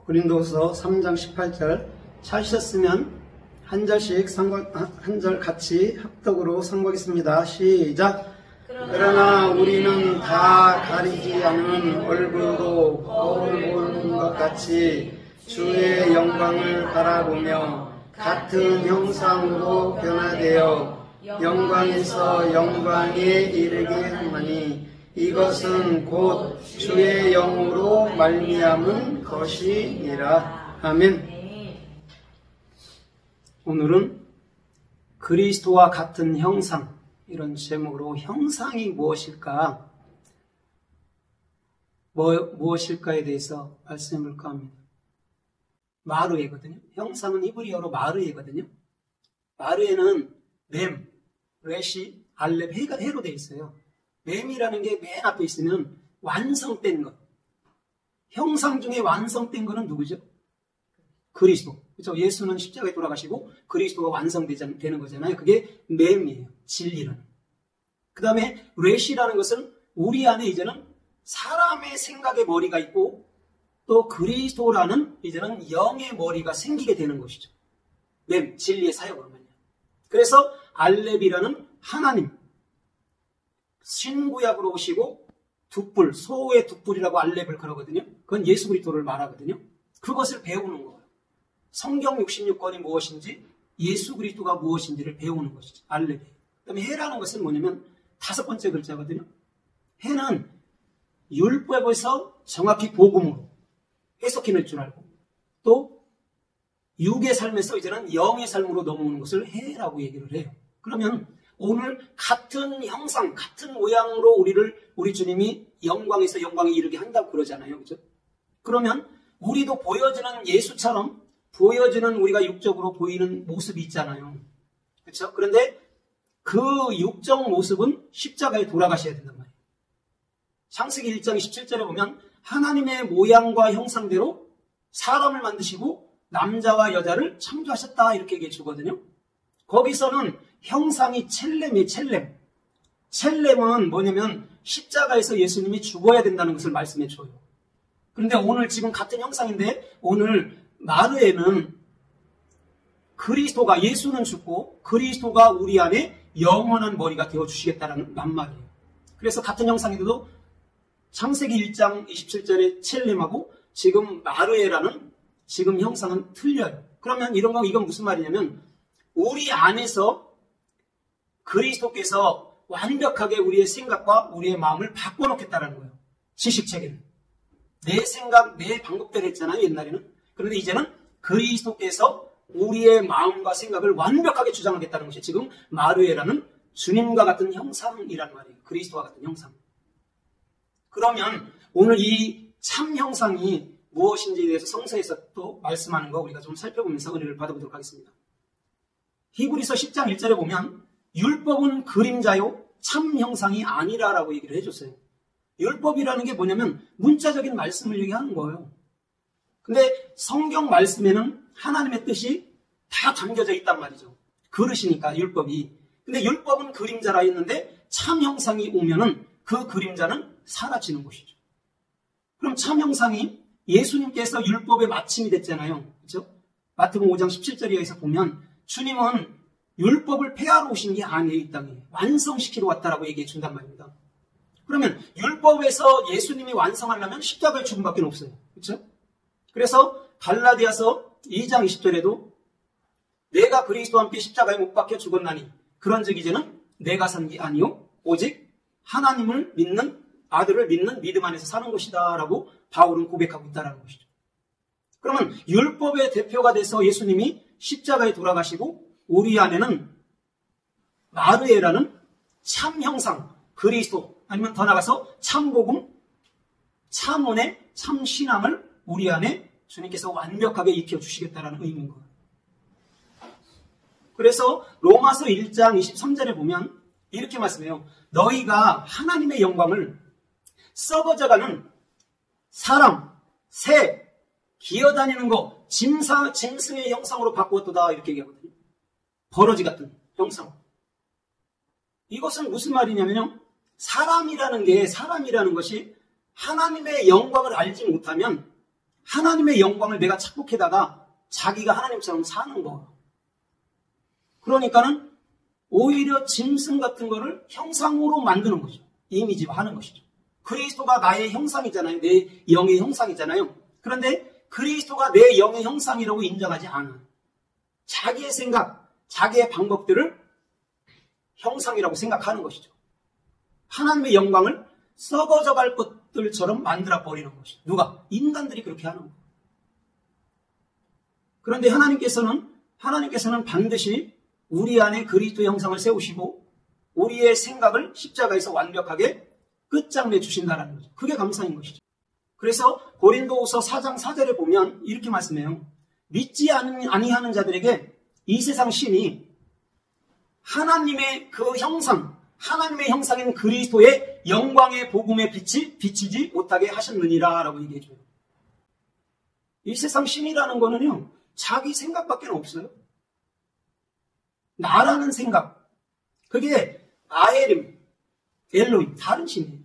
고린도서 3장 18절 찾으셨으면 한 절 같이 합독으로 상고하겠습니다. 시작. 그러나 우리는 다 가리지 않는 얼굴로 거울 보는 것 같이 주의 영광을 바라보며 같은 형상으로 변화되어 영광에서 영광에 이르게 하나니 이것은 곧 주의 영으로 말미암은 것이니라. 아멘. 오늘은 그리스도와 같은 형상, 이런 제목으로 형상이 무엇일까? 무엇일까에 대해서 말씀해 볼까 합니다. 마르에거든요. 형상은 히브리어로 마르에거든요. 마르에는 맴, 레시, 알렙, 해로 되어 있어요. 맴이라는 게 맨 앞에 있으면 완성된 것. 형상 중에 완성된 것은 누구죠? 그리스도. 그렇죠? 예수는 십자가에 돌아가시고 그리스도가 완성되는 거잖아요. 그게 맴이에요. 진리는. 그 다음에 레시라는 것은 우리 안에 이제는 사람의 생각의 머리가 있고 또 그리스도라는 이제는 영의 머리가 생기게 되는 것이죠. 맴, 진리의 사역으로 말이에요. 그래서 알렙이라는 하나님, 신구약으로 오시고 둑불, 소의 둑불이라고 알렙을 그러거든요. 그건 예수 그리스도를 말하거든요. 그것을 배우는 거예요. 성경 66권이 무엇인지, 예수 그리스도가 무엇인지를 배우는 것이죠. 알렙이. 그 다음에 해라는 것은 뭐냐면 5번째 글자거든요. 해는 율법에서 정확히 복음으로 해석해낼 줄 알고 또 육의 삶에서 이제는 영의 삶으로 넘어오는 것을 해라고 얘기를 해요. 그러면 오늘 같은 형상, 같은 모양으로 우리 주님이 영광에서 영광에 이르게 한다고 그러잖아요. 그죠? 그러면 우리도 보여지는 예수처럼 보여지는 우리가 육적으로 보이는 모습이 있잖아요. 그렇죠? 그런데 그 육적 모습은 십자가에 돌아가셔야 된단 말이에요. 창세기 1장 17절에 보면 하나님의 모양과 형상대로 사람을 만드시고 남자와 여자를 창조하셨다 이렇게 얘기해 주거든요. 거기서는 형상이 첼렘이에요. 첼렘은 뭐냐면 십자가에서 예수님이 죽어야 된다는 것을 말씀해 줘요. 그런데 오늘 지금 같은 형상인데 오늘 마르에는 그리스도가, 예수는 죽고 그리스도가 우리 안에 영원한 머리가 되어주시겠다는 말이에요. 그래서 같은 형상인데도 창세기 1장 27절의 첼렘하고 지금 마르에라는 지금 형상은 틀려요. 그러면 이건 무슨 말이냐면 우리 안에서 그리스도께서 완벽하게 우리의 생각과 우리의 마음을 바꿔놓겠다는 거예요. 지식체계는. 내 생각, 내 방법대로 했잖아요, 옛날에는. 그런데 이제는 그리스도께서 우리의 마음과 생각을 완벽하게 주장하겠다는 것이 지금 마르에라는 주님과 같은 형상이란 말이에요. 그리스도와 같은 형상. 그러면 오늘 이 참 형상이 무엇인지에 대해서 성서에서 또 말씀하는 거 우리가 좀 살펴보면서 은혜를 받아보도록 하겠습니다. 히브리서 10장 1절에 보면 율법은 그림자요 참 형상이 아니라라고 얘기를 해줬어요. 율법이라는 게 뭐냐면 문자적인 말씀을 얘기하는 거예요. 근데 성경 말씀에는 하나님의 뜻이 다 담겨져 있단 말이죠. 그릇이니까 율법이. 근데 율법은 그림자라 했는데 참 형상이 오면은 그 그림자는 사라지는 것이죠. 그럼 참 형상이 예수님께서 율법의 마침이 됐잖아요. 그렇죠? 마태복음 5장 17절에 의해서 보면 주님은 율법을 폐하러 오신 게 아니에요. 이 땅에. 완성시키러 왔다라고 얘기해 준단 말입니다. 그러면 율법에서 예수님이 완성하려면 십자가의 죽음밖에 없어요. 그렇죠? 그래서 갈라디아서 2장 20절에도 내가 그리스도와 함께 십자가에 못 박혀 죽었나니 그런즉 이제는 내가 산 게 아니요 오직 하나님을 믿는 아들을 믿는 믿음 안에서 사는 것이다 라고 바울은 고백하고 있다는 것이죠. 그러면 율법의 대표가 돼서 예수님이 십자가에 돌아가시고 우리 안에는 마르에라는 참 형상, 그리스도 아니면 더 나아가서 참복음, 참은혜, 참신앙을 우리 안에 주님께서 완벽하게 익혀주시겠다는 의미인 거예요. 그래서 로마서 1장 23절에 보면 이렇게 말씀해요. 너희가 하나님의 영광을 썩어져가는 사람, 새, 기어다니는 거, 짐승의 형상으로 바꾸었도다 이렇게 얘기하거든요. 버러지 같은 형상. 이것은 무슨 말이냐면요. 사람이라는 것이 하나님의 영광을 알지 못하면 하나님의 영광을 내가 착복해다가 자기가 하나님처럼 사는 거. 그러니까는 오히려 짐승 같은 거를 형상으로 만드는 거죠. 이미지화하는 것이죠. 그리스도가 나의 형상이잖아요. 내 영의 형상이잖아요. 그런데 그리스도가 내 영의 형상이라고 인정하지 않아. 자기의 생각, 자기의 방법들을 형상이라고 생각하는 것이죠. 하나님의 영광을 썩어져갈 것들처럼 만들어버리는 것이죠. 누가? 인간들이 그렇게 하는 거예요. 그런데 하나님께서는 반드시 우리 안에 그리스도의 형상을 세우시고 우리의 생각을 십자가에서 완벽하게 끝장내 주신다는 거죠. 그게 감사인 것이죠. 그래서 고린도후서 4장 4절에 보면 이렇게 말씀해요. 믿지 아니하는 자들에게 이 세상 신이 하나님의 그 형상, 하나님의 형상인 그리스도의 영광의 복음의 빛이 비치지 못하게 하셨느니라 라고 얘기해줘요. 이 세상 신이라는 거는요, 자기 생각밖에 없어요. 나라는 생각. 그게 아에림, 엘로임, 다른 신이에요.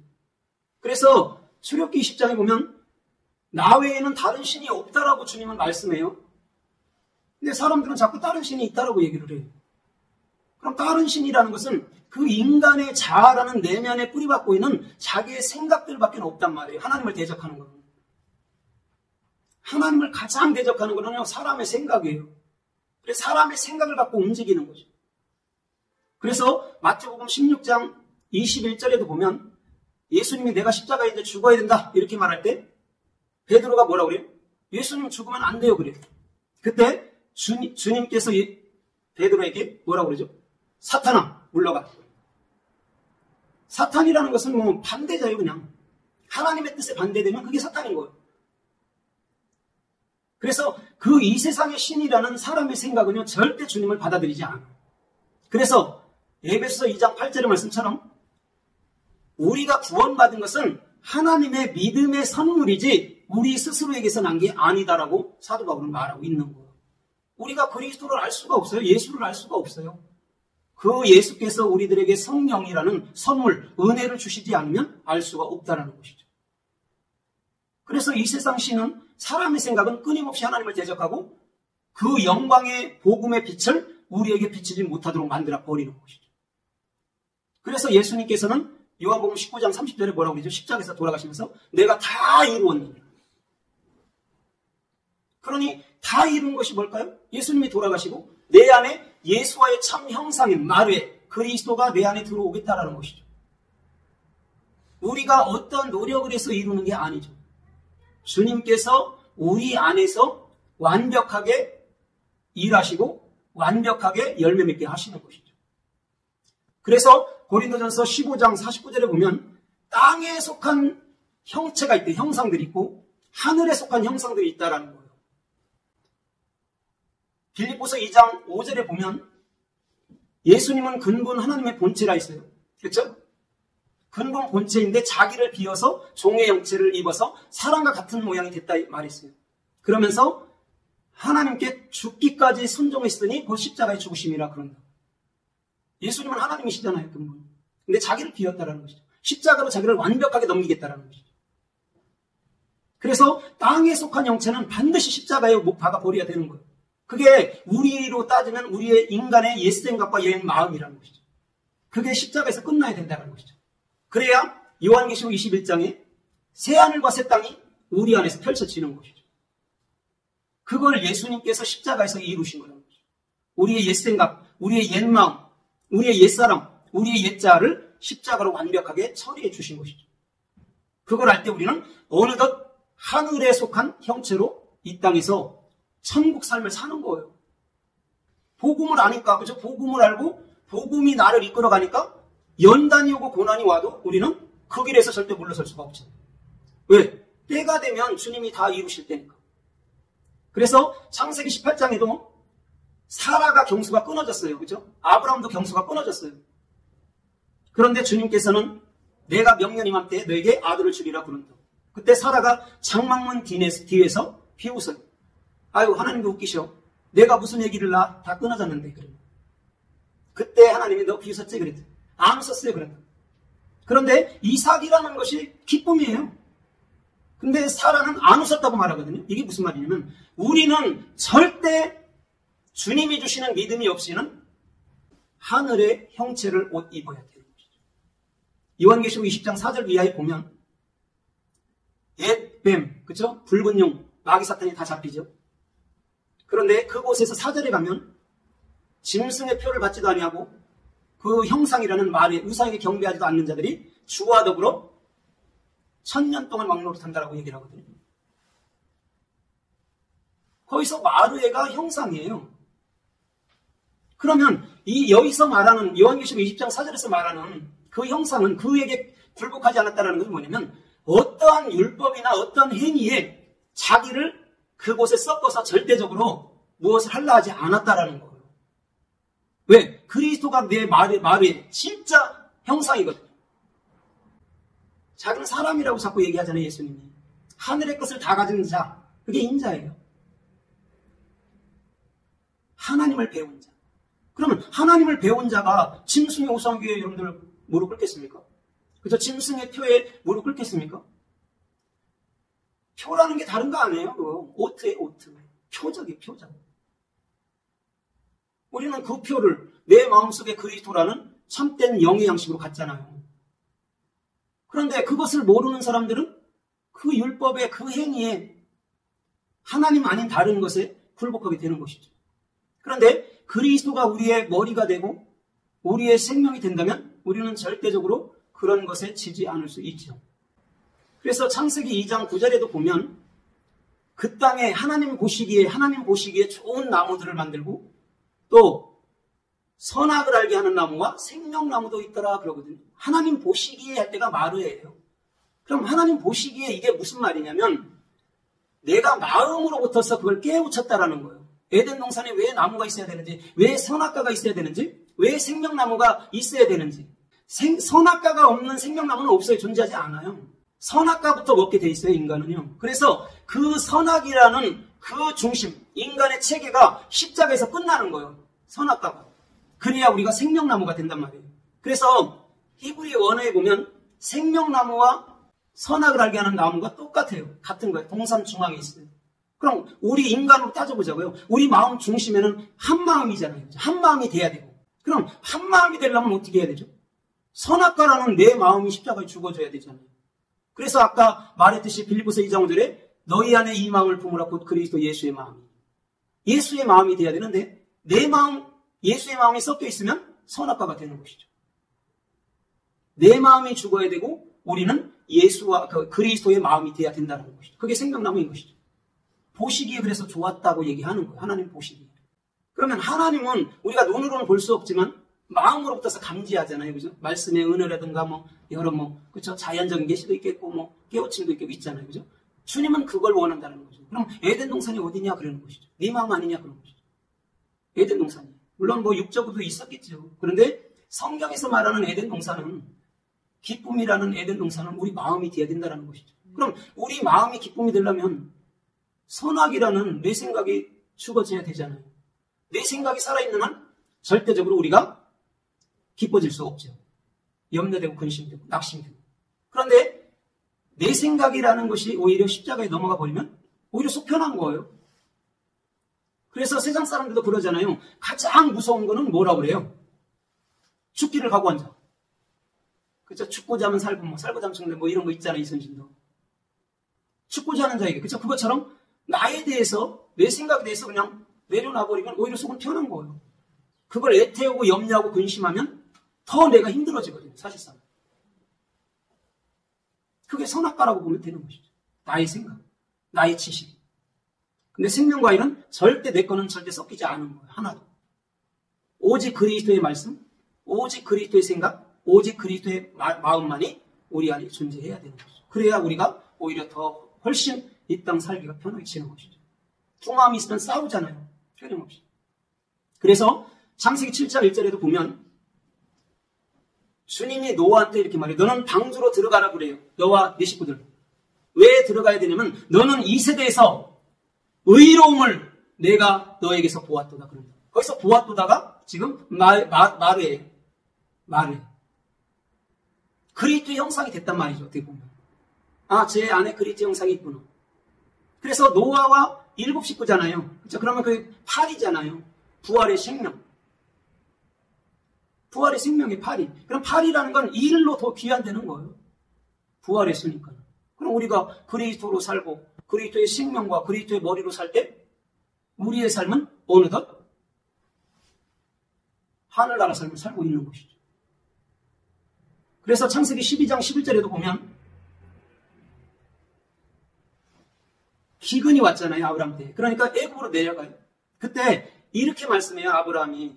그래서 출애굽기 20장에 보면 나 외에는 다른 신이 없다라고 주님은 말씀해요. 근데 사람들은 자꾸 다른 신이 있다라고 얘기를 해요. 그럼 다른 신이라는 것은 그 인간의 자아라는 내면에 뿌리박고 있는 자기의 생각들밖에 없단 말이에요. 하나님을 대적하는 거는. 하나님을 가장 대적하는 거는 사람의 생각이에요. 그래서 사람의 생각을 갖고 움직이는 거죠. 그래서 마태복음 16장 21절에도 보면 예수님이 내가 십자가에 이제 죽어야 된다 이렇게 말할 때 베드로가 뭐라고 그래요? 예수님 죽으면 안 돼요 그래요. 그때 주님께서 베드로에게 뭐라고 그러죠? 사탄아 물러가. 사탄이라는 것은 뭐 반대자예요. 그냥 하나님의 뜻에 반대되면 그게 사탄인 거예요. 그래서 그 이 세상의 신이라는 사람의 생각은요 절대 주님을 받아들이지 않아요. 그래서 에베소서 2장 8절의 말씀처럼 우리가 구원받은 것은 하나님의 믿음의 선물이지 우리 스스로에게서 난 게 아니다라고 사도 바울은 말하고 있는 거예요. 우리가 그리스도를 알 수가 없어요. 예수를 알 수가 없어요. 그 예수께서 우리들에게 성령이라는 선물, 은혜를 주시지 않으면 알 수가 없다는 것이죠. 그래서 이 세상 신은 사람의 생각은 끊임없이 하나님을 대적하고 그 영광의 복음의 빛을 우리에게 비치지 못하도록 만들어 버리는 것이죠. 그래서 예수님께서는 요한복음 19장 30절에 뭐라고 그러죠? 십자가에서 돌아가시면서 내가 다 이루었느니라. 그러니 다 이룬 것이 뭘까요? 예수님이 돌아가시고 내 안에 예수와의 참 형상인 마르에 그리스도가 내 안에 들어오겠다라는 것이죠. 우리가 어떤 노력을 해서 이루는 게 아니죠. 주님께서 우리 안에서 완벽하게 일하시고 완벽하게 열매 맺게 하시는 것이죠. 그래서 고린도전서 15장 49절에 보면 땅에 속한 형체가 있대, 형상들이 있고 하늘에 속한 형상들이 있다라는 거예요. 빌립보서 2장 5절에 보면 예수님은 근본 하나님의 본체라 있어요. 그렇죠? 근본 본체인데 자기를 비워서 종의 형체를 입어서 사람과 같은 모양이 됐다 말했어요. 그러면서 하나님께 죽기까지 순종했으니 곧 십자가의 죽으심이라 그런다. 예수님은 하나님이시잖아요. 근본. 근데 자기를 비웠다라는 것이죠. 십자가로 자기를 완벽하게 넘기겠다라는 것이죠. 그래서 땅에 속한 형체는 반드시 십자가에 못 박아 버려야 되는 거예요. 그게 우리로 따지면 우리의 인간의 옛생각과 옛 마음이라는 것이죠. 그게 십자가에서 끝나야 된다는 것이죠. 그래야 요한계시록 21장에 새하늘과 새 땅이 우리 안에서 펼쳐지는 것이죠. 그걸 예수님께서 십자가에서 이루신 거라는 것이죠. 우리의 옛생각, 우리의 옛마음, 우리의 옛사람, 우리의 옛자를 십자가로 완벽하게 처리해 주신 것이죠. 그걸 알 때 우리는 어느덧 하늘에 속한 형체로 이 땅에서 천국 삶을 사는 거예요. 복음을 아니까, 그죠? 복음을 알고 복음이 나를 이끌어가니까 연단이 오고 고난이 와도 우리는 그 길에서 절대 물러설 수가 없잖아요. 왜? 때가 되면 주님이 다 이루실 때니까. 그래서 창세기 18장에도 사라가 경수가 끊어졌어요. 그죠? 아브라함도 경수가 끊어졌어요. 그런데 주님께서는 내가 명년 임할 때 너에게 아들을 주리라 그런다. 그때 사라가 장막문 뒤에서 비웃어요. 아유, 하나님도 웃기셔. 내가 무슨 얘기를 다 끊어졌는데. 그래. 그때 하나님이 너 비웃었지 그랬죠. 안 웃었어요. 그랬다. 그런데 이삭이라는 것이 기쁨이에요. 근데 사라는 안 웃었다고 말하거든요. 이게 무슨 말이냐면 우리는 절대 주님이 주시는 믿음이 없이는 하늘의 형체를 옷 입어야 되는 것이죠. 요한계시록 20장 4절 이하에 보면 옛 뱀, 그죠? 붉은 용, 마귀 사탄이 다 잡히죠. 그런데 그곳에서 4절에 가면 짐승의 표를 받지도 아니하고 그 형상이라는 말에 우상에게 경배하지도 않는 자들이 주와 더불어 1000년 동안 왕노릇 한다라고 얘기를 하거든요. 거기서 마르에가 형상이에요. 그러면 여기서 말하는 요한계시록 20장 4절에서 말하는 그 형상은 그에게 굴복하지 않았다는 것은 뭐냐면 어떠한 율법이나 어떠한 행위에 자기를 그곳에 섞어서 절대적으로 무엇을 하려 하지 않았다라는 거예요. 왜? 그리스도가 내 말의 진짜 형상이거든요. 자기는 사람이라고 자꾸 얘기하잖아요, 예수님이. 하늘의 것을 다 가진 자, 그게 인자예요. 하나님을 배운 자. 그러면 하나님을 배운 자가 짐승의 우상교에 여러분들 무릎 꿇겠습니까? 그죠? 짐승의 표에 무릎 꿇겠습니까? 표라는 게 다른 거 아니에요? 오트예요, 오트. 표적이에요, 표적. 우리는 그 표를 내 마음속에 그리스도라는 참된 영의 양식으로 갖잖아요. 그런데 그것을 모르는 사람들은 그 율법의 그 행위에 하나님 아닌 다른 것에 굴복하게 되는 것이죠. 그런데 그리스도가 우리의 머리가 되고 우리의 생명이 된다면 우리는 절대적으로 그런 것에 지지 않을 수 있죠. 그래서 창세기 2장 9절에도 보면 그 땅에 하나님 보시기에 좋은 나무들을 만들고 또 선악을 알게 하는 나무와 생명나무도 있더라 그러거든요. 하나님 보시기에 할 때가 마르예요. 그럼 하나님 보시기에 이게 무슨 말이냐면 내가 마음으로부터서 그걸 깨우쳤다라는 거예요. 에덴 동산에 왜 나무가 있어야 되는지, 왜 선악과가 있어야 되는지, 왜 생명나무가 있어야 되는지. 선악과가 없는 생명나무는 없어요. 존재하지 않아요. 선악과부터 먹게 돼 있어요, 인간은요. 그래서 그 선악이라는 그 중심, 인간의 체계가 십자가에서 끝나는 거예요. 선악과가. 그래야 우리가 생명나무가 된단 말이에요. 그래서 히브리 원어에 보면 생명나무와 선악을 알게 하는 나무가 똑같아요. 같은 거예요. 동산 중앙에 있어요. 그럼 우리 인간으로 따져보자고요. 우리 마음 중심에는 한 마음이잖아요. 한 마음이 돼야 되고. 그럼 한 마음이 되려면 어떻게 해야 되죠? 선악과라는 내 마음이 십자가에 죽어져야 되잖아요. 그래서 아까 말했듯이 빌립보서 2장 5절에 너희 안에 이 마음을 품으라 곧 그리스도 예수의 마음이. 예수의 마음이 돼야 되는데 내 마음, 예수의 마음이 섞여 있으면 선악과가 되는 것이죠. 내 마음이 죽어야 되고 우리는 예수와 그리스도의 마음이 돼야 된다는 것이죠. 그게 생명나무인 것이죠. 보시기에 그래서 좋았다고 얘기하는 거예요. 하나님 보시기에. 그러면 하나님은 우리가 눈으로는 볼 수 없지만 마음으로부터서 감지하잖아요. 그죠? 말씀의 은혜라든가 여러 그죠? 자연적인 계시도 있겠고 깨우침도 있겠고 있잖아요. 그죠? 주님은 그걸 원한다는 거죠. 그럼 에덴 동산이 어디냐 그러는 것이죠. 네 마음 아니냐 그러는 것이죠. 에덴 동산이. 물론 육적으로도 있었겠죠. 그런데 성경에서 말하는 에덴 동산은 기쁨이라는 에덴 동산은 우리 마음이 돼야 된다는 것이죠. 그럼 우리 마음이 기쁨이 되려면 선악이라는 내 생각이 죽어져야 되잖아요. 내 생각이 살아있는 한 절대적으로 우리가 기뻐질 수 없죠. 염려되고 근심되고 낙심되고. 그런데 내 생각이라는 것이 오히려 십자가에 넘어가 버리면 오히려 속 편한 거예요. 그래서 세상 사람들도 그러잖아요. 가장 무서운 거는 뭐라고 그래요? 죽기를 각오한 자. 그쵸? 죽고자 하면 살고, 살고자 하면 죽는다, 이런 거 있잖아요, 이순신도. 죽고자 하는 자에게. 그쵸? 그것처럼 나에 대해서, 내 생각에 대해서 그냥 내려놔버리면 오히려 속은 편한 거예요. 그걸 애태우고 염려하고 근심하면 더 내가 힘들어지거든요, 사실상. 그게 선악과라고 보면 되는 것이죠. 나의 생각, 나의 지식. 근데 생명과일은 절대 내 거는 절대 섞이지 않은 거예요, 하나도. 오직 그리스도의 말씀, 오직 그리스도의 생각, 오직 그리스도의 마음만이 우리 안에 존재해야 되는 것이죠. 그래야 우리가 오히려 더 훨씬 이 땅 살기가 편하게 지는 것이죠. 두 마음이 있으면 싸우잖아요. 틀림없이. 그래서 창세기 7장 1절에도 보면 주님이 노아한테 이렇게 말해요. 너는 방주로 들어가라 그래요. 너와 네 식구들. 왜 들어가야 되냐면 너는 이 세대에서 의로움을 내가 너에게서 보았도다. 그런다. 거기서 보았도다가 지금 말에 그리스도의 형상이 됐단 말이죠. 어떻게 보면. 아, 제 안에 그리스도 형상이 있구나. 그래서 노아와 7 식구잖아요. 그렇죠? 그러면 그 8이잖아요. 부활의 생명. 부활의 생명이 8이. 그럼 8이라는 건 1로 더 귀환되는 거예요. 부활했으니까. 그럼 우리가 그리스도로 살고 그리스도의 생명과 그리스도의 머리로 살 때 우리의 삶은 어느덧 하늘나라 삶을 살고 있는 것이죠. 그래서 창세기 12장 11절에도 보면 기근이 왔잖아요. 아브라함한테. 그러니까 애굽으로 내려가요. 그때 이렇게 말씀해요. 아브라함이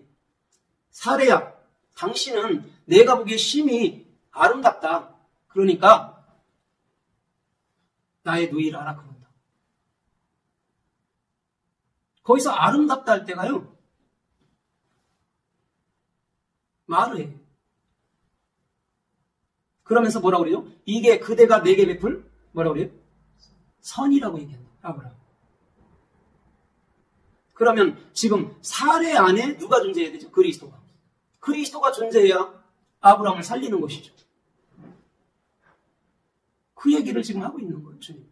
사레야, 당신은 내가 보기에 심히 아름답다. 그러니까 나의 누이를 알아 그런다. 거기서 아름답다 할 때가요. 말을 해요. 그러면서 뭐라고 그래요? 이게 그대가 내게 베풀 뭐라고 그래요? 선이라고 얘기한다. 아브라함. 그러면 지금 사례 안에 누가 존재해야 되죠? 그리스도가. 그리스도가 존재해야 아브라함을 살리는 것이죠. 그 얘기를 지금 하고 있는 거예요. 주님.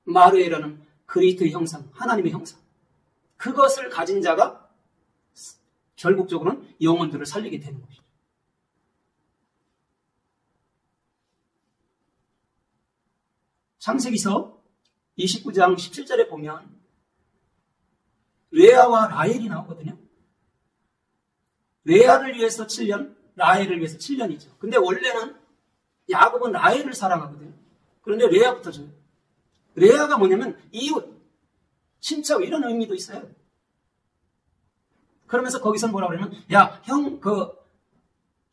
마르에라는 그리스도의 형상, 하나님의 형상. 그것을 가진 자가 결국적으로는 영혼들을 살리게 되는 것이죠. 창세기서 29장 17절에 보면 레아와 라헬이 나오거든요. 레아를 위해서 7년, 라헬을 위해서 7년이죠. 근데 원래는 야곱은 라헬을 사랑하거든요. 그런데 레아부터 줘요. 레아가 뭐냐면 이웃, 친척 이런 의미도 있어요. 그러면서 거기서 뭐라고 그러면 야,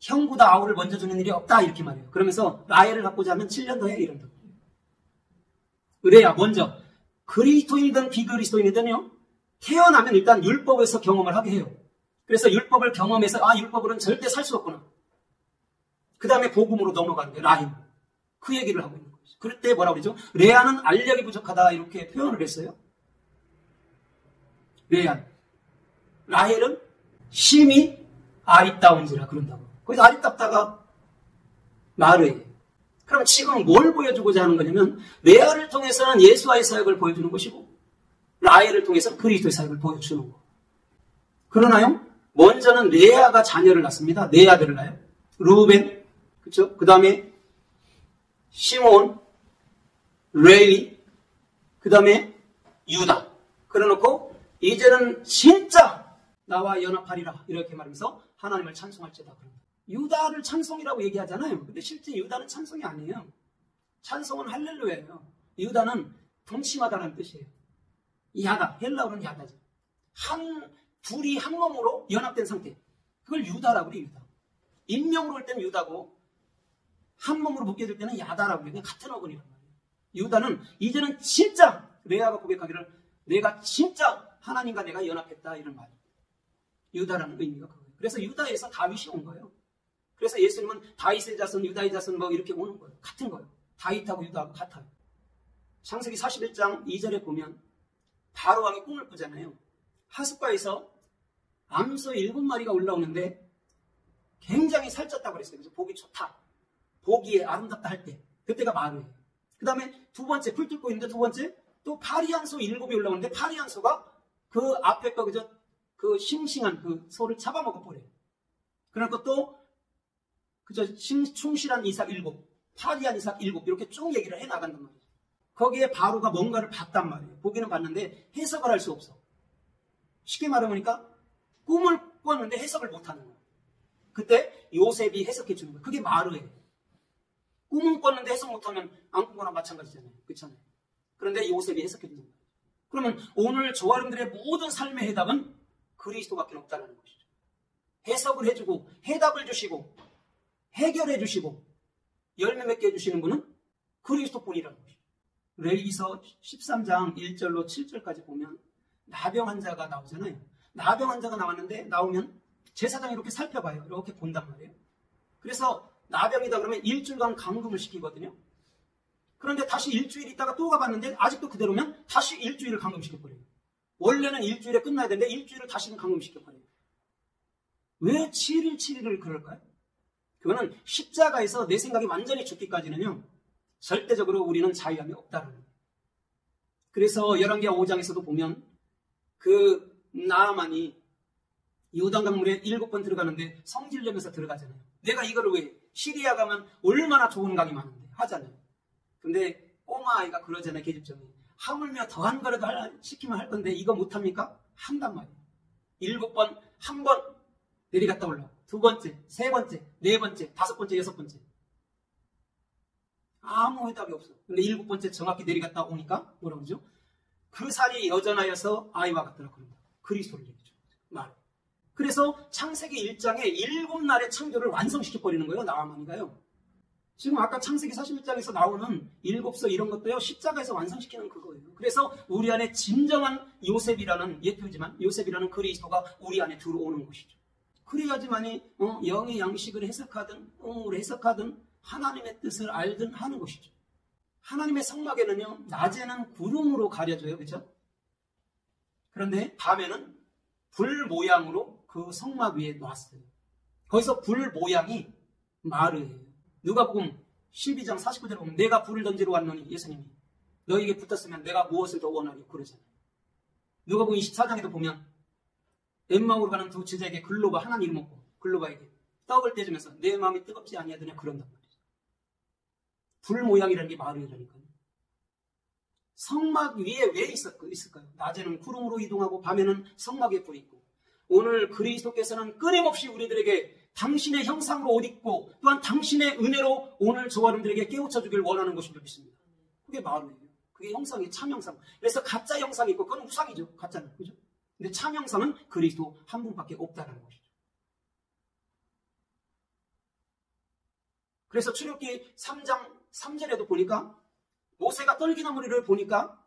형보다 아우를 먼저 주는 일이 없다 이렇게 말해요. 그러면서 라헬을 갖고자 하면 7년 더 해 이런다. 레아 먼저 그리스도인이든 비그리스도인이든요. 태어나면 일단 율법에서 경험을 하게 해요. 그래서 율법을 경험해서 율법으로는 절대 살 수 없구나. 그 다음에 복음으로 넘어가는 게 라헬. 그 얘기를 하고 있는 거죠. 그럴 때 뭐라고 그러죠? 레아는 알력이 부족하다 이렇게 표현을 했어요. 레아. 라헬은 심히 아리따운지라 그런다고. 거기서 아리따다가 마르에. 그럼 지금 뭘 보여주고자 하는 거냐면 레아를 통해서는 예수와의 사역을 보여주는 것이고 라헬을 통해서 그리스도의 사역을 보여주는 거. 그러나요? 먼저는 레아가 자녀를 낳습니다. 네 아들을 낳아요. 루벤, 그렇죠? 그 다음에 시몬, 레위, 그 다음에 유다. 그래놓고 이제는 진짜 나와 연합하리라 이렇게 말하면서 하나님을 찬송할지다. 유다를 찬송이라고 얘기하잖아요. 근데 실제 유다는 찬송이 아니에요. 찬송은 할렐루야예요. 유다는 동침하다라는 뜻이에요. 야다, 헬라어는 야다죠. 둘이 한 몸으로 연합된 상태. 그걸 유다라고 그래요. 유다. 인명으로 할 때는 유다고 한 몸으로 묶여질 때는 야다라고 그래요. 같은 어근이란 말이에요. 유다는 이제는 진짜 레아가 고백하기를 내가 진짜 하나님과 내가 연합했다 이런 말이에요. 유다라는 의미가 그거예요. 그래서 유다에서 다윗이 온 거예요. 그래서 예수님은 다윗의 자손, 유다의 자손 뭐 이렇게 오는 거예요. 같은 거예요. 다윗하고 유다하고 같아요. 창세기 41장 2절에 보면 바로왕이 꿈을 꾸잖아요. 하숫가에서 암소 7마리가 올라오는데 굉장히 살쪘다고 그랬어요. 그래서 보기 좋다. 보기에 아름답다 할 때. 그때가 마르예요. 그 다음에 두 번째 풀 뚫고 있는데 두 번째 또 파리한 소 7이 올라오는데 파리한 소가 그 앞에 거 그저 그 싱싱한 그 소를 잡아먹어 버려요. 그러니까 또 그저 충실한 이삭 7, 파리한 이삭 7 이렇게 쭉 얘기를 해 나간단 말이에요. 거기에 바로가 뭔가를 봤단 말이에요. 보기는 봤는데 해석을 할 수 없어. 쉽게 말해보니까 꿈을 꿨는데 해석을 못하는 거예요. 그때 요셉이 해석해 주는 거예요. 그게 마르예요. 꿈은 꿨는데 해석 못하면 안 꾸거나 마찬가지잖아요. 그렇잖아요. 그런데 요셉이 해석해 주는 거예요. 그러면 오늘 저와 여러분들의 모든 삶의 해답은 그리스도밖에 없다는 것이죠. 해석을 해주고 해답을 주시고 해결해 주시고 열매 맺게 해주시는 분은 그리스도뿐이라는 것이죠. 레위기서 13장 1절로 7절까지 보면 나병 환자가 나오잖아요. 나병 환자가 나왔는데 나오면 제사장이 이렇게 살펴봐요. 이렇게 본단 말이에요. 그래서 나병이다 그러면 일주일간 감금을 시키거든요. 그런데 다시 일주일 있다가 또 가봤는데 아직도 그대로면 다시 일주일을 감금시켜버려요. 원래는 일주일에 끝나야 되는데 일주일을 다시는 감금시켜버려요. 왜 7일 7일을 그럴까요? 그거는 십자가에서 내 생각이 완전히 죽기까지는요. 절대적으로 우리는 자유함이 없다는 거예요. 그래서 열왕기하 5장에서도 보면 그 나아만이 요단강물에 7번 들어가는데 성질내면서 들어가잖아요. 내가 이거를 왜 시리아 가면 얼마나 좋은 강이 많은데 하잖아요. 근데 꼬마 아이가 그러잖아요. 계집종이 하물며 더한 거라도 시키면 할 건데 이거 못합니까? 한단 말이에요. 7번, 한 번 내려갔다 올라와. 2번째, 3번째, 4번째, 5번째, 6번째. 아무 해답이 없어. 근데 7번째 정확히 내려갔다 오니까 뭐라고 그러죠? 그 살이 여전하여서 아이와 같더라 그런다. 그리스도를 얘기죠. 말. 그래서 창세기 1장에 7날의 창조를 완성시켜버리는 거예요. 나아만이가요. 지금 아까 창세기 41장에서 나오는 7서 이런 것도요. 십자가에서 완성시키는 그거예요. 그래서 우리 안에 진정한 요셉이라는 예표지만 요셉이라는 그리스도가 우리 안에 들어오는 것이죠. 그래야지만이 영의 양식을 해석하든 을 해석하든 하나님의 뜻을 알든 하는 것이죠. 하나님의 성막에는요. 낮에는 구름으로 가려져요. 그렇죠? 그런데 밤에는 불 모양으로 그 성막 위에 놨어요. 거기서 불 모양이 마르예요. 누가복음 12장 49절에 보면 내가 불을 던지러 왔노니 예수님이 너에게 붙었으면 내가 무엇을 더 원하리 그러잖아요. 누가복음 24장에도 보면 엠마오로 가는 두 제자에게 글로바 하나님 이름 먹고 글로바에게 떡을 떼주면서 내 마음이 뜨겁지 아니하더냐 그런단 말이죠. 불 모양이라는 게 마르이라니까요. 성막 위에 왜 있을까요? 낮에는 구름으로 이동하고 밤에는 성막에 불이 있고 오늘 그리스도께서는 끊임없이 우리들에게 당신의 형상으로 옷 입고 또한 당신의 은혜로 오늘 저와 여러분들에게 깨우쳐 주길 원하는 것인 줄 믿습니다. 그게 마음이에요. 그게 형상이 참형상. 그래서 가짜 형상이 있고 그건 우상이죠. 가짜는. 그죠? 근데 참형상은 그리스도 한 분밖에 없다는 것이죠. 그래서 출애굽기 3장 3절에도 보니까 모세가 떨기나무를 보니까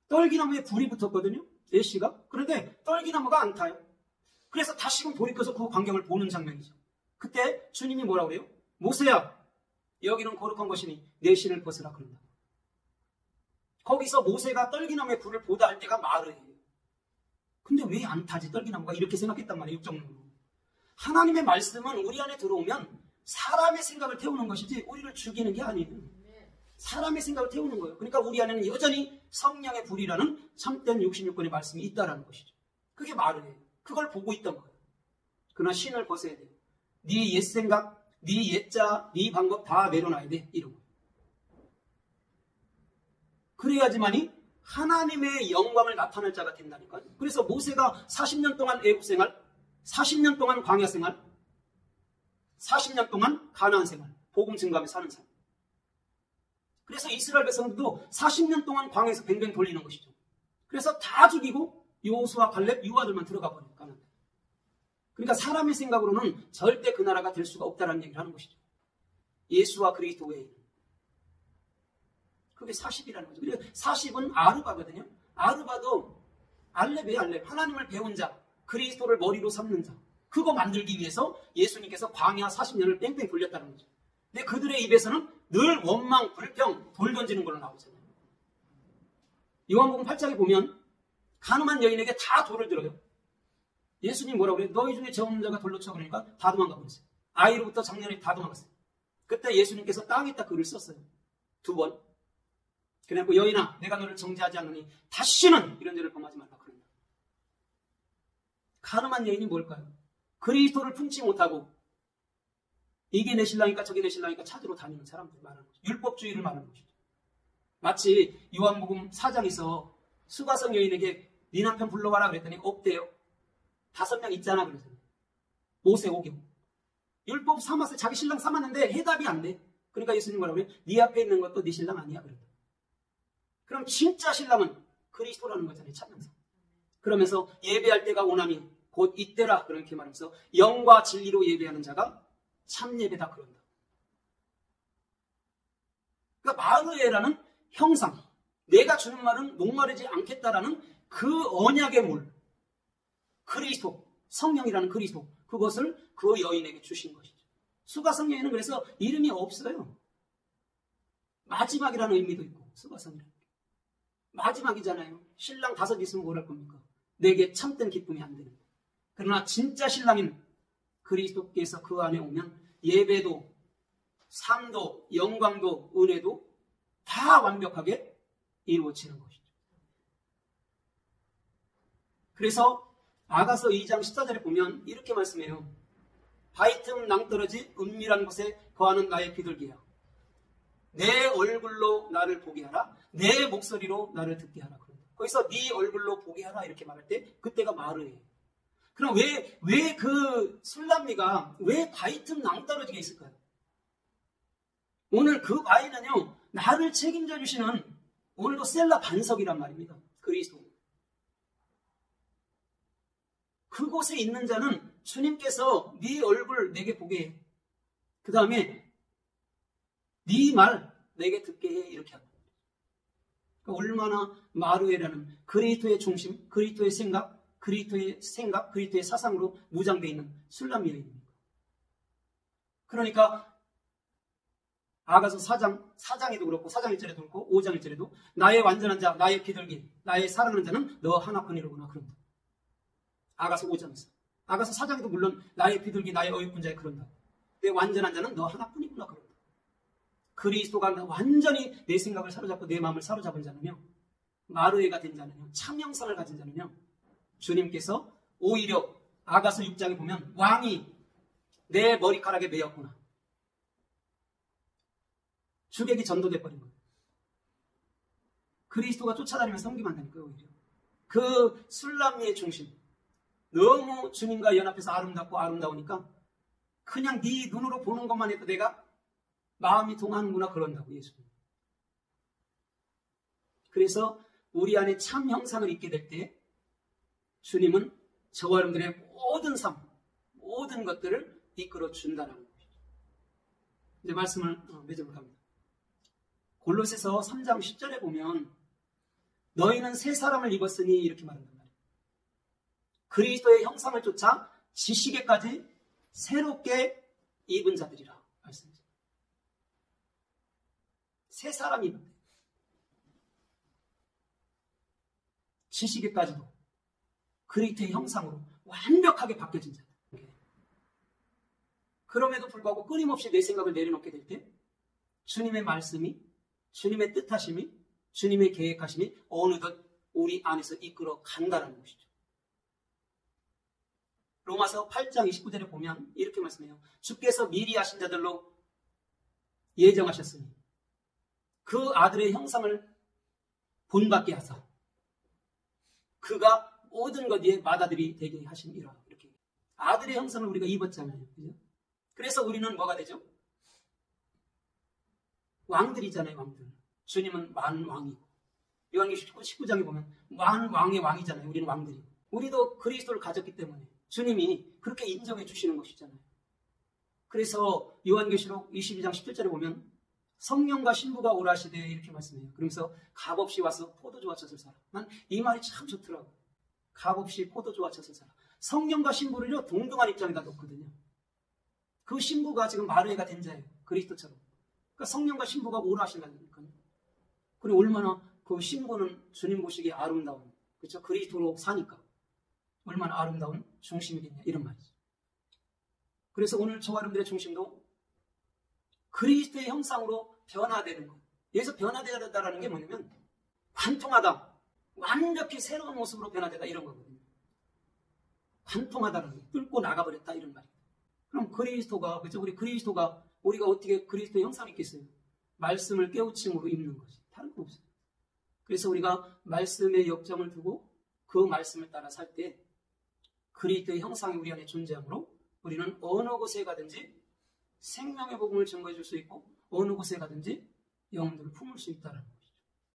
떨기나무에 불이 붙었거든요. 애씨가. 그런데 떨기나무가 안 타요. 그래서 다시금 돌이켜서 그 광경을 보는 장면이죠. 그때 주님이 뭐라고 그래요? 모세야, 여기는 거룩한 것이니 내 신을 벗으라 그런다. 거기서 모세가 떨기나무의 불을 보다 할 때가 마르예요. 근데 왜 안 타지? 떨기나무가 이렇게 생각했단 말이에요. 육정으로. 하나님의 말씀은 우리 안에 들어오면 사람의 생각을 태우는 것이지 우리를 죽이는 게 아니에요. 사람의 생각을 태우는 거예요. 그러니까 우리 안에는 여전히 성령의 불이라는 참된 66권의 말씀이 있다는 것이죠. 그게 마르예요. 그걸 보고 있던 거예요. 그러나 신을 벗어야 돼요. 네 옛 생각, 네 옛자, 네 방법 다 내려놔야 돼. 이런 거예요. 그래야지만이 하나님의 영광을 나타낼 자가 된다니까요. 그래서 모세가 40년 동안 애국 생활, 40년 동안 광야 생활, 40년 동안 가나안 생활, 복음 증거하며 사는 삶. 그래서 이스라엘 백성들도 40년 동안 광야에서 뱅뱅 돌리는 것이죠. 그래서 다 죽이고 여호수아, 갈렙, 유아들만 들어가 버리니까. 그러니까 사람의 생각으로는 절대 그 나라가 될 수가 없다는 얘기를 하는 것이죠. 예수와 그리스도 외에는. 그게 40이라는 거죠. 그리고 40은 아르바거든요. 아르바도 알렙이에요. 알렙. 하나님을 배운 자, 그리스도를 머리로 삼는 자. 그거 만들기 위해서 예수님께서 광야 40년을 뺑뺑 돌렸다는 거죠. 근데 그들의 입에서는 늘 원망, 불평, 돌 던지는 걸로 나오잖아요. 요한복음 8장에 보면 가늠한 여인에게 다 돌을 들어요. 예수님 뭐라고 그래요? 너희 중에 죄 없는 자가 돌로 쳐 그러니까 다 도망가 버렸어요. 아이로부터 장년에 다 도망갔어요. 그때 예수님께서 땅에다 글을 썼어요. 2번. 그래갖고 여인아 내가 너를 정죄하지 않느니 다시는 이런 죄를 범하지 말라 그런다. 가늠한 여인이 뭘까요? 그리스도를 품지 못하고 이게 내 신랑이니까 저게 내 신랑이니까 찾으러 다니는 사람들 말하는 거죠. 율법주의를 말하는 것이죠. 마치 요한복음 4장에서 수가성 여인에게 네 남편 불러와라 그랬더니 없대요. 5명 있잖아 그러잖아요. 모세오경. 율법 삼았어요. 자기 신랑 삼았는데 해답이 안 돼. 그러니까 예수님 뭐라고 그래요? 네 앞에 있는 것도 네 신랑 아니야 그랬다. 그럼 진짜 신랑은 그리스도라는 거잖아요. 참면서. 그러면서 예배할 때가 오나니 곧 이때라 그렇게 말하면서 영과 진리로 예배하는 자가 참 예배다 그런다. 그러니까 마르에라는 형상, 내가 주는 말은 목마르지 않겠다라는 그 언약의 물, 그리스도, 성령이라는 그리스도, 그것을 그 여인에게 주신 것이죠. 수가성 여인은 그래서 이름이 없어요. 마지막이라는 의미도 있고, 수가성이라는 게. 마지막이잖아요. 신랑 5 있으면 뭘 할 겁니까? 내게 참된 기쁨이 안 되는. 그러나 진짜 신랑인 그리스도께서 그 안에 오면 예배도 삶도, 영광도, 은혜도 다 완벽하게 이루어지는 것이죠. 그래서 아가서 2장 14절에 보면 이렇게 말씀해요. 바위 틈 낭떠러지 은밀한 곳에 거하는 나의 비둘기야. 내 얼굴로 나를 보게 하라. 내 목소리로 나를 듣게 하라. 거기서 네 얼굴로 보게 하라 이렇게 말할 때 그때가 마르예요. 그럼 왜 그 술람미가 왜 바위 틈 낭떠러지게 있을까요? 오늘 그 바위는요, 나를 책임져 주시는 오늘도 셀라 반석이란 말입니다. 그리스도. 그곳에 있는 자는 주님께서 네 얼굴 내게 보게 해. 그 다음에 네 말 내게 듣게 해. 이렇게 합니다. 그러니까 얼마나 마루에라는 그리스도의 중심, 그리스도의 생각, 그리스도의 사상으로 무장되어 있는 술람미가 있습니까? 그러니까 아가서 4장에도 그렇고 4장 1절에도 그렇고 5장 1절에도 나의 완전한 자, 나의 비둘기, 나의 사랑하는 자는 너 하나뿐이로구나 그런다. 아가서 5장에서. 아가서 4장에도 물론 나의 비둘기, 나의 어여쁜 자에 그런다. 내 완전한 자는 너 하나뿐이구나 그런다. 그리스도가 완전히 내 생각을 사로잡고 내 마음을 사로잡은 자는요, 마르에가 된 자는요, 참 형상을 가진 자는요, 주님께서 오히려 아가서 6장에 보면 왕이 내 머리카락에 매였구나. 주객이 전도돼 버린 거예요. 그리스도가 쫓아다니면서 섬기면 한다니까요. 오히려 그 술람미의 중심, 너무 주님과 연합해서 아름답고 아름다우니까 그냥 네 눈으로 보는 것만 해도 내가 마음이 동하는구나 그런다고 예수님. 그래서 우리 안에 참 형상을 잊게 될 때 주님은 저와 여러분들의 모든 삶, 모든 것들을 이끌어 준다는 것이죠. 이제 말씀을 맺어볼까 합니다. 골로새서 3장 10절에 보면 너희는 새 사람을 입었으니 이렇게 말한단 말이에요. 그리스도의 형상을 쫓아 지식에까지 새롭게 입은 자들이라 말씀이죠. 새 사람이 입은 데 지식에까지도 그리스도의 형상으로 완벽하게 바뀌어진 자들. 그럼에도 불구하고 끊임없이 내 생각을 내려놓게 될 때 주님의 말씀이, 주님의 뜻하심이, 주님의 계획하심이 어느덧 우리 안에서 이끌어 간다는 것이죠. 로마서 8장 29절에 보면 이렇게 말씀해요. 주께서 미리 하신 자들로 예정하셨으니 그 아들의 형상을 본받게 하사 그가 모든 것 위에 맏아들이 되게 하심이라. 이렇게 아들의 형상을 우리가 입었잖아요. 그죠? 그래서 우리는 뭐가 되죠? 왕들이잖아요. 왕들. 주님은 만왕이고 요한계시록 19장에 보면 만왕의 왕이잖아요. 우리는 왕들이고 우리도 그리스도를 가졌기 때문에 주님이 그렇게 인정해 주시는 것이잖아요. 그래서 요한계시록 22장 17절에 보면 성령과 신부가 오라 하시되 이렇게 말씀해요. 그러면서 값없이 와서 포도주와 젖을 사라. 난 이 말이 참 좋더라고요. 값없이 포도주와 젖을 사라. 성령과 신부를요 동등한 입장에다 놓거든요. 그 신부가 지금 마르에가 된 자예요. 그리스도처럼. 그러니까 성령과 신부가 오라 하신다니까요. 그리고 얼마나 그 신부는 주님 보시기에 아름다운, 그렇죠? 그리스도로 사니까 얼마나 아름다운 중심이겠냐 이런 말이죠. 그래서 오늘 저와 여러분들의 중심도 그리스도의 형상으로 변화되는 것. 여기서 변화되다라는 게 뭐냐면 관통하다, 완벽히 새로운 모습으로 변화되다 이런 거거든요. 관통하다는 게 뚫고 나가버렸다 이런 말이에요. 그럼 그리스도가, 그렇죠? 우리가 어떻게 그리스도의 형상이 있겠어요? 말씀을 깨우침으로 입는 것이 다른 건 없어요. 그래서 우리가 말씀의 역정을 두고 그 말씀을 따라 살 때 그리스도의 형상이 우리 안에 존재하므로 우리는 어느 곳에 가든지 생명의 복음을 증거해 줄 수 있고 어느 곳에 가든지 영혼들을 품을 수 있다는